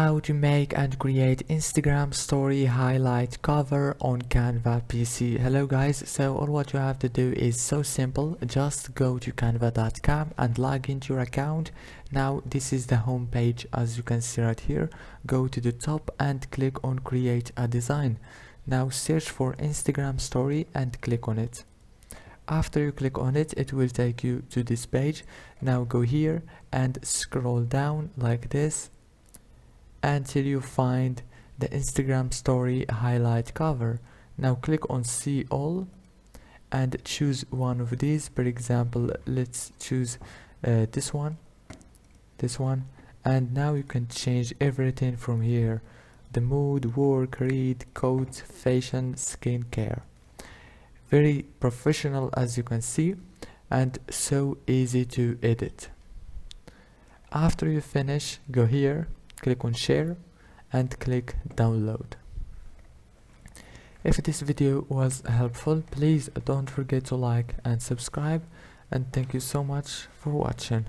How to make and create Instagram story highlight cover on Canva PC. Hello guys, so all what you have to do is so simple. Just go to canva.com and log into your account. Now this is the home page, as you can see right here. Go to the top and click on create a design. Now search for Instagram story and click on it. After you click on it, it will take you to this page. Now go here and scroll down like this until you find the Instagram story highlight cover. Now click on see all and choose one of these. For example, let's choose this one, and now you can change everything from here: the mood, work, read, quotes, fashion, skincare. Very professional, as you can see, and so easy to edit. After you finish, go here, click on share and click download. If this video was helpful, please don't forget to like and subscribe, and thank you so much for watching.